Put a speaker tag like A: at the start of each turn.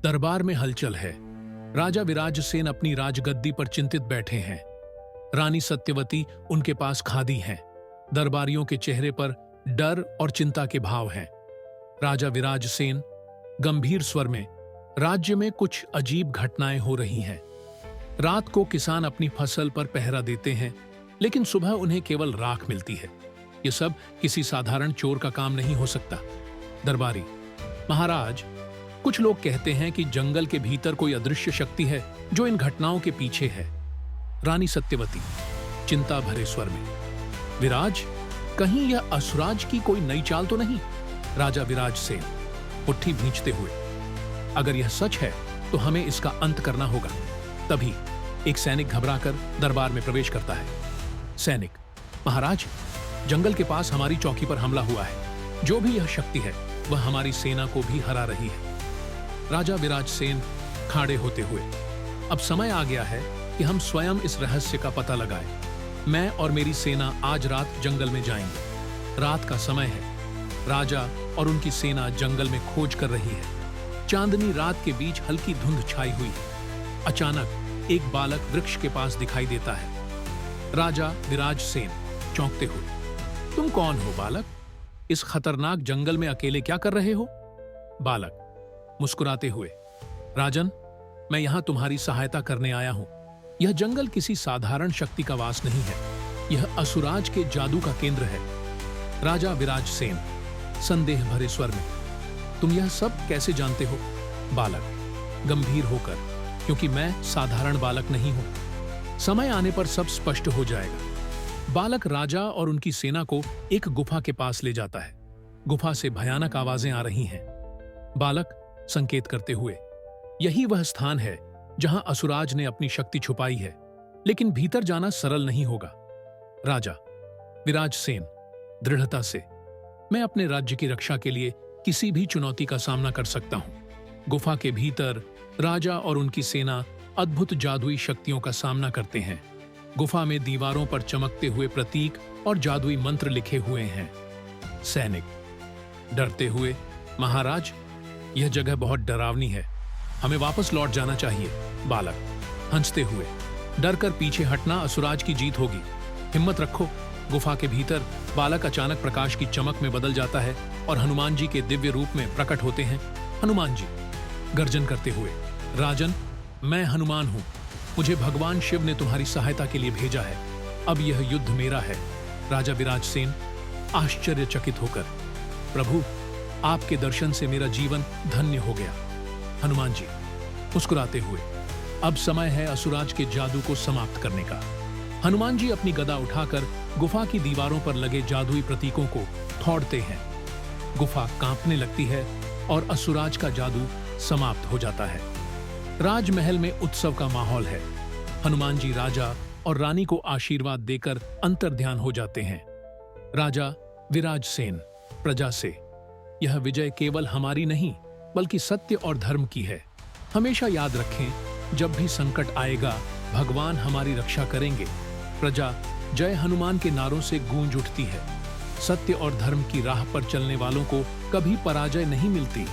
A: दरबार में हलचल है। राजा विराजसेन अपनी राजगद्दी पर चिंतित बैठे हैं। रानी सत्यवती उनके पास खादी हैं। दरबारियों के चेहरे पर डर और चिंता के भाव हैं। राजा विराजसेन गंभीर स्वर में, राज्य में कुछ अजीब घटनाएं हो रही हैं। रात को किसान अपनी फसल पर पहरा देते हैं, लेकिन सुबह उन्हें केवल राख मिलती है। ये सब किसी साधारण चोर का काम नहीं हो सकता। दरबारी, महाराज, कुछ लोग कहते हैं कि जंगल के भीतर कोई अदृश्य शक्ति है जो इन घटनाओं के पीछे है। रानी सत्यवती चिंता भरे स्वर में, विराज, कहीं यह असुराज की कोई नई चाल तो नहीं? राजा विराजसेन मुट्ठी भींचते हुए, अगर यह सच है तो हमें इसका अंत करना होगा। तभी एक सैनिक घबराकर दरबार में प्रवेश करता है। सैनिक, महाराज, जंगल के पास हमारी चौकी पर हमला हुआ है। जो भी यह शक्ति है वह हमारी सेना को भी हरा रही है। राजा विराजसेन खाड़े होते हुए, अब समय आ गया है कि हम स्वयं इस रहस्य का पता लगाएं। मैं और मेरी सेना आज रात जंगल में जाएंगे। रात का समय है। राजा और उनकी सेना जंगल में खोज कर रही है। चांदनी रात के बीच हल्की धुंध छाई हुई है। अचानक एक बालक वृक्ष के पास दिखाई देता है। राजा विराजसेन चौंकते हुए, तुम कौन हो बालक? इस खतरनाक जंगल में अकेले क्या कर रहे हो? बालक मुस्कुराते हुए, राजन, मैं यहां तुम्हारी सहायता करने आया हूं। यह जंगल किसी साधारण शक्ति का वास नहीं है। यह असुराज के जादू का केंद्र है। राजा विराजसेन संदेह भरे स्वर में, तुम यह सब कैसे जानते हो? बालक गंभीर होकर, क्योंकि मैं साधारण बालक नहीं हूं। समय आने पर सब स्पष्ट हो जाएगा। बालक राजा और उनकी सेना को एक गुफा के पास ले जाता है। गुफा से भयानक आवाजें आ रही हैं। बालक संकेत करते हुए, यही वह स्थान है जहां असुराज ने अपनी शक्ति छुपाई है, लेकिन भीतर जाना सरल नहीं होगा। राजा विराजसेन दृढ़ता से, मैं अपने राज्य की रक्षा के लिए किसी भी चुनौती का सामना कर सकता हूं। गुफा के भीतर राजा और उनकी सेना अद्भुत जादुई शक्तियों का सामना करते हैं। गुफा में दीवारों पर चमकते हुए प्रतीक और जादुई मंत्र लिखे हुए हैं। सैनिक डरते हुए, महाराज, यह जगह बहुत डरावनी है। हमें वापस लौट जाना चाहिए। बालक हंसते हुए, डर कर पीछे हटना असुराज की जीत होगी। हिम्मत रखो। गुफा के भीतर बालक अचानक प्रकाश की चमक में बदल जाता है और हनुमान जी के दिव्य रूप में प्रकट होते हैं। हनुमान जी गर्जन करते हुए, राजन, मैं हनुमान हूं। मुझे भगवान शिव ने तुम्हारी सहायता के लिए भेजा है। अब यह युद्ध मेरा है। राजा विराजसेन आश्चर्यचकित होकर, प्रभु, आपके दर्शन से मेरा जीवन धन्य हो गया। हनुमान जी मुस्कुराते हुए, अब समय है असुराज के जादू को समाप्त करने का। हनुमान जी अपनी गदा उठाकर गुफा की दीवारों पर लगे जादुई प्रतीकों को तोड़ते हैं। गुफा कांपने लगती है और असुराज का जादू समाप्त हो जाता है। राजमहल में उत्सव का माहौल है। हनुमान जी राजा और रानी को आशीर्वाद देकर अंतर्ध्यान हो जाते हैं। राजा विराजसेन प्रजा से, यह विजय केवल हमारी नहीं बल्कि सत्य और धर्म की है। हमेशा याद रखें, जब भी संकट आएगा भगवान हमारी रक्षा करेंगे। प्रजा जय हनुमान के नारों से गूंज उठती है। सत्य और धर्म की राह पर चलने वालों को कभी पराजय नहीं मिलती।